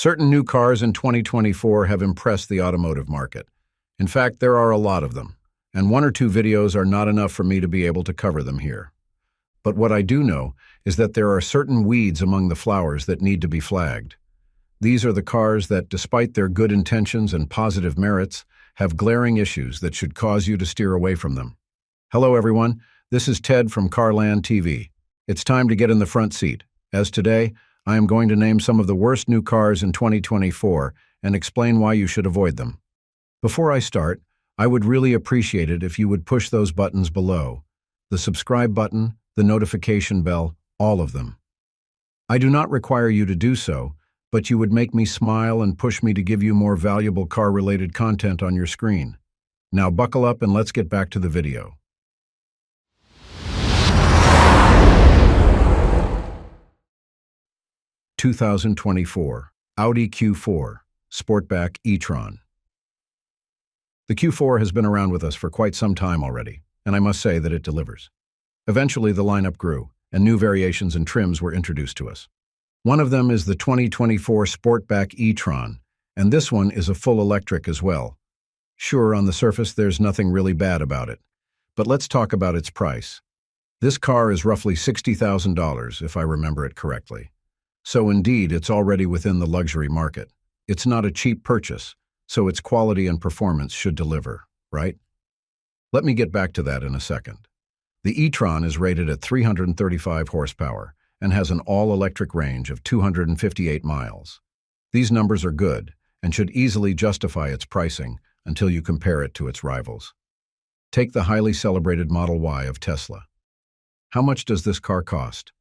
Certain new cars in 2024 have impressed the automotive market. In fact, there are a lot of them, and one or two videos are not enough for me to be able to cover them here. But what I do know is that there are certain weeds among the flowers that need to be flagged. These are the cars that, despite their good intentions and positive merits, have glaring issues that should cause you to steer away from them. Hello everyone, this is Ted from CarlandTV. It's time to get in the front seat, as today, I am going to name some of the worst new cars in 2024 and explain why you should avoid them. Before I start, I would really appreciate it if you would push those buttons below. The subscribe button, the notification bell, all of them. I do not require you to do so, but you would make me smile and push me to give you more valuable car-related content on your screen. Now buckle up and let's get back to the video. (2024) Audi Q4 Sportback e-TRON. The Q4 has been around with us for quite some time already, and I must say that it delivers. Eventually the lineup grew, and new variations and trims were introduced to us. One of them is the 2024 Sportback e-TRON, and this one is a full electric as well. Sure, on the surface there's nothing really bad about it, but let's talk about its price. This car is roughly $60,000 if I remember it correctly. So indeed, it's already within the luxury market. It's not a cheap purchase, so its quality and performance should deliver, right? Let me get back to that in a second. The e-TRON is rated at 335 horsepower and has an all-electric range of 258 miles. These numbers are good and should easily justify its pricing until you compare it to its rivals. Take the highly celebrated Model Y of Tesla. How much does this car cost?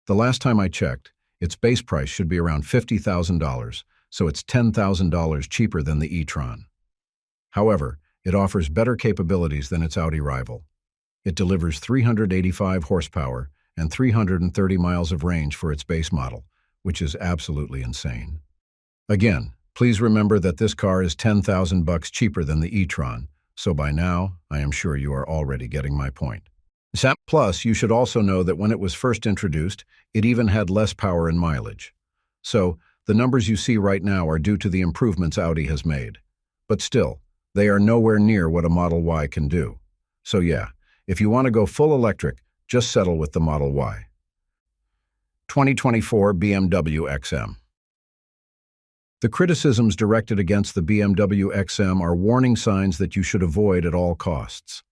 The last time I checked, its base price should be around $50,000, so it's $10,000 cheaper than the e-TRON. However, it offers better capabilities than its Audi rival. It delivers 385 horsepower and 330 miles of range for its base model, which is absolutely insane. Again, please remember that this car is $10,000 cheaper than the e-TRON, so by now, I am sure you are already getting my point. Plus, you should also know that when it was first introduced, it even had less power and mileage. So, the numbers you see right now are due to the improvements Audi has made. But still, they are nowhere near what a Model Y can do. So yeah, if you want to go full electric, just settle with the Model Y. 2024 BMW XM. The criticisms directed against the BMW XM are warning signs that you should avoid at all costs.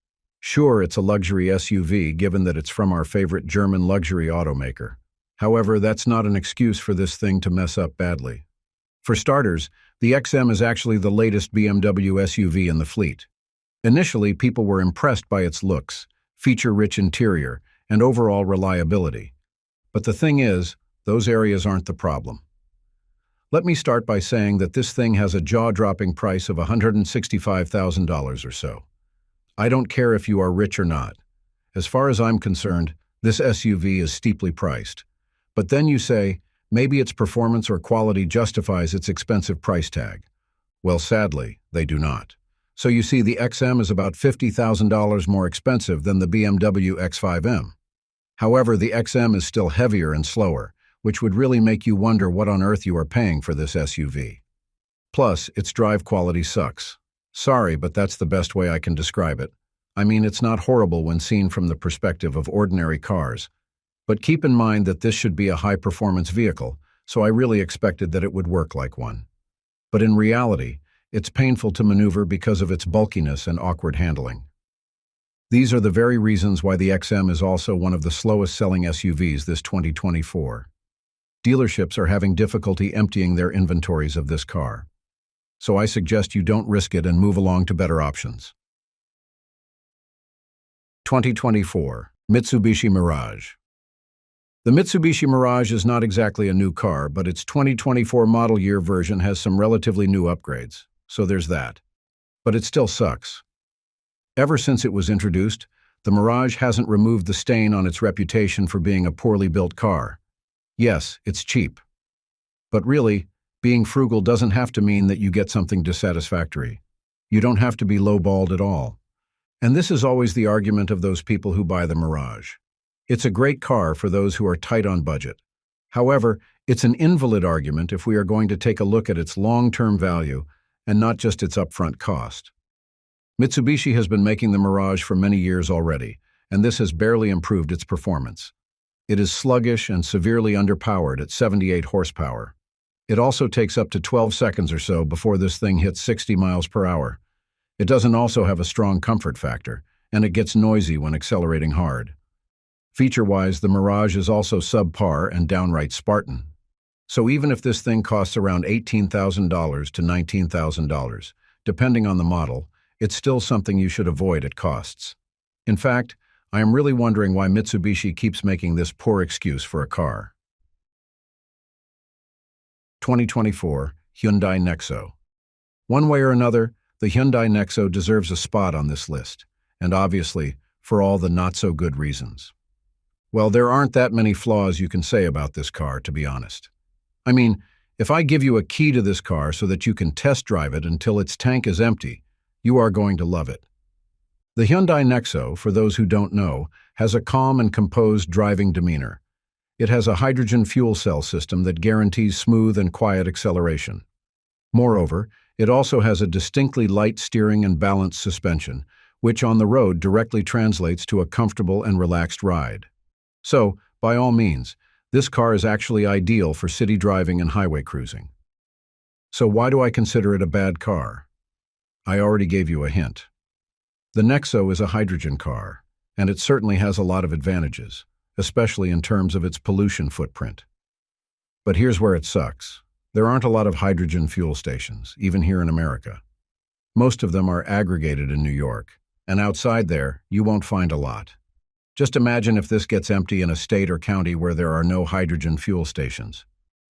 Sure, it's a luxury SUV given that it's from our favorite German luxury automaker. However, that's not an excuse for this thing to mess up badly. For starters, the XM is actually the latest BMW SUV in the fleet. Initially, people were impressed by its looks, feature-rich interior, and overall reliability. But the thing is, those areas aren't the problem. Let me start by saying that this thing has a jaw-dropping price of $165,000 or so. I don't care if you are rich or not. As far as I'm concerned, this SUV is steeply priced. But then you say, maybe its performance or quality justifies its expensive price tag. Well, sadly, they do not. So you see, the XM is about $50,000 more expensive than the BMW X5M. However, the XM is still heavier and slower, which would really make you wonder what on earth you are paying for this SUV. Plus, its drive quality sucks. Sorry, but that's the best way I can describe it. I mean, it's not horrible when seen from the perspective of ordinary cars. But keep in mind that this should be a high-performance vehicle, so I really expected that it would work like one. But in reality, it's painful to maneuver because of its bulkiness and awkward handling. These are the very reasons why the XM is also one of the slowest-selling SUVs this 2024. Dealerships are having difficulty emptying their inventories of this car. So I suggest you don't risk it and move along to better options. 2024 Mitsubishi Mirage. The Mitsubishi Mirage is not exactly a new car, but its 2024 model year version has some relatively new upgrades, so there's that. But it still sucks. Ever since it was introduced, the Mirage hasn't removed the stain on its reputation for being a poorly built car. Yes, it's cheap. But really, being frugal doesn't have to mean that you get something dissatisfactory. You don't have to be lowballed at all. And this is always the argument of those people who buy the Mirage. It's a great car for those who are tight on budget. However, It's an invalid argument if we are going to take a look at its long-term value and not just its upfront cost. Mitsubishi has been making the Mirage for many years already, and this has barely improved its performance. It is sluggish and severely underpowered at 78 horsepower. It also takes up to 12 seconds or so before this thing hits 60 miles per hour. It doesn't also have a strong comfort factor, and it gets noisy when accelerating hard. Feature-wise, the Mirage is also subpar and downright Spartan. So even if this thing costs around $18,000 to $19,000, depending on the model, it's still something you should avoid at costs. In fact, I am really wondering why Mitsubishi keeps making this poor excuse for a car. 2024 Hyundai Nexo. One way or another, the Hyundai Nexo deserves a spot on this list, and obviously, for all the not-so-good reasons. Well, there aren't that many flaws you can say about this car, to be honest. I mean, if I give you a key to this car so that you can test drive it until its tank is empty, you are going to love it. The Hyundai Nexo, for those who don't know, has a calm and composed driving demeanor. It has a hydrogen fuel cell system that guarantees smooth and quiet acceleration. Moreover, it also has a distinctly light steering and balanced suspension, which on the road directly translates to a comfortable and relaxed ride. So, by all means, this car is actually ideal for city driving and highway cruising. So why do I consider it a bad car? I already gave you a hint. The Nexo is a hydrogen car, and it certainly has a lot of advantages, especially in terms of its pollution footprint. But here's where it sucks. There aren't a lot of hydrogen fuel stations, even here in America. Most of them are aggregated in New York, and outside there, you won't find a lot. Just imagine if this gets empty in a state or county where there are no hydrogen fuel stations.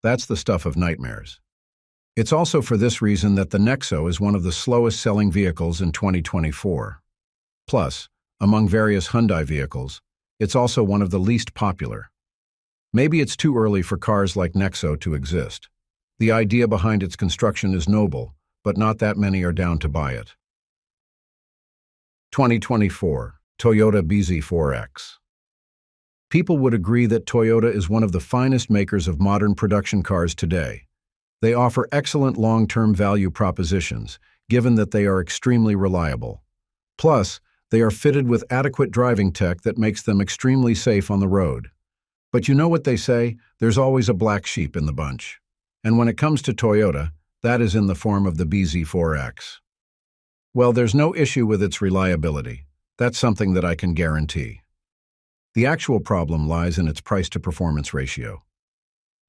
That's the stuff of nightmares. It's also for this reason that the Nexo is one of the slowest-selling vehicles in 2024. Plus, among various Hyundai vehicles, it's also one of the least popular. Maybe it's too early for cars like Nexo to exist. The idea behind its construction is noble, but not that many are down to buy it. 2024 Toyota BZ4X. People would agree that Toyota is one of the finest makers of modern production cars today. They offer excellent long-term value propositions, given that they are extremely reliable. Plus, they are fitted with adequate driving tech that makes them extremely safe on the road. But you know what they say, there's always a black sheep in the bunch. And when it comes to Toyota, that is in the form of the BZ4X. Well, there's no issue with its reliability. That's something that I can guarantee. The actual problem lies in its price-to-performance ratio.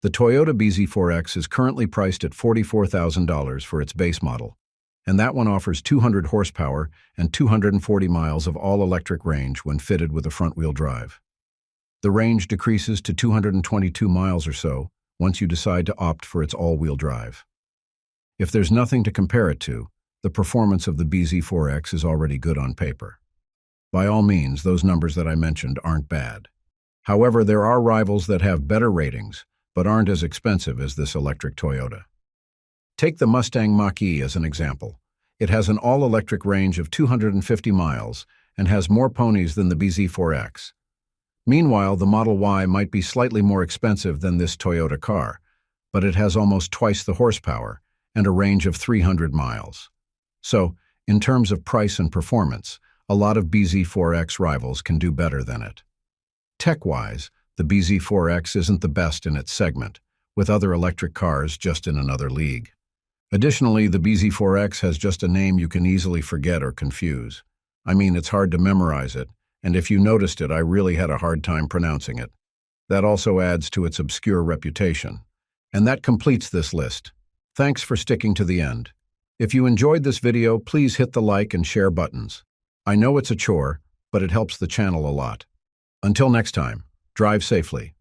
The Toyota BZ4X is currently priced at $44,000 for its base model, and that one offers 200 horsepower and 240 miles of all-electric range when fitted with a front-wheel drive. The range decreases to 222 miles or so once you decide to opt for its all-wheel drive. If there's nothing to compare it to, the performance of the BZ4X is already good on paper. By all means, those numbers that I mentioned aren't bad. However, there are rivals that have better ratings, but aren't as expensive as this electric Toyota. Take the Mustang Mach-E as an example. It has an all-electric range of 250 miles and has more ponies than the BZ4X. Meanwhile, the Model Y might be slightly more expensive than this Toyota car, but it has almost twice the horsepower and a range of 300 miles. So, in terms of price and performance, a lot of BZ4X rivals can do better than it. Tech-wise, the BZ4X isn't the best in its segment, with other electric cars just in another league. Additionally, the BZ4X has just a name you can easily forget or confuse. I mean, it's hard to memorize it, and if you noticed it, I really had a hard time pronouncing it. That also adds to its obscure reputation. And that completes this list. Thanks for sticking to the end. If you enjoyed this video, please hit the like and share buttons. I know it's a chore, but it helps the channel a lot. Until next time, drive safely.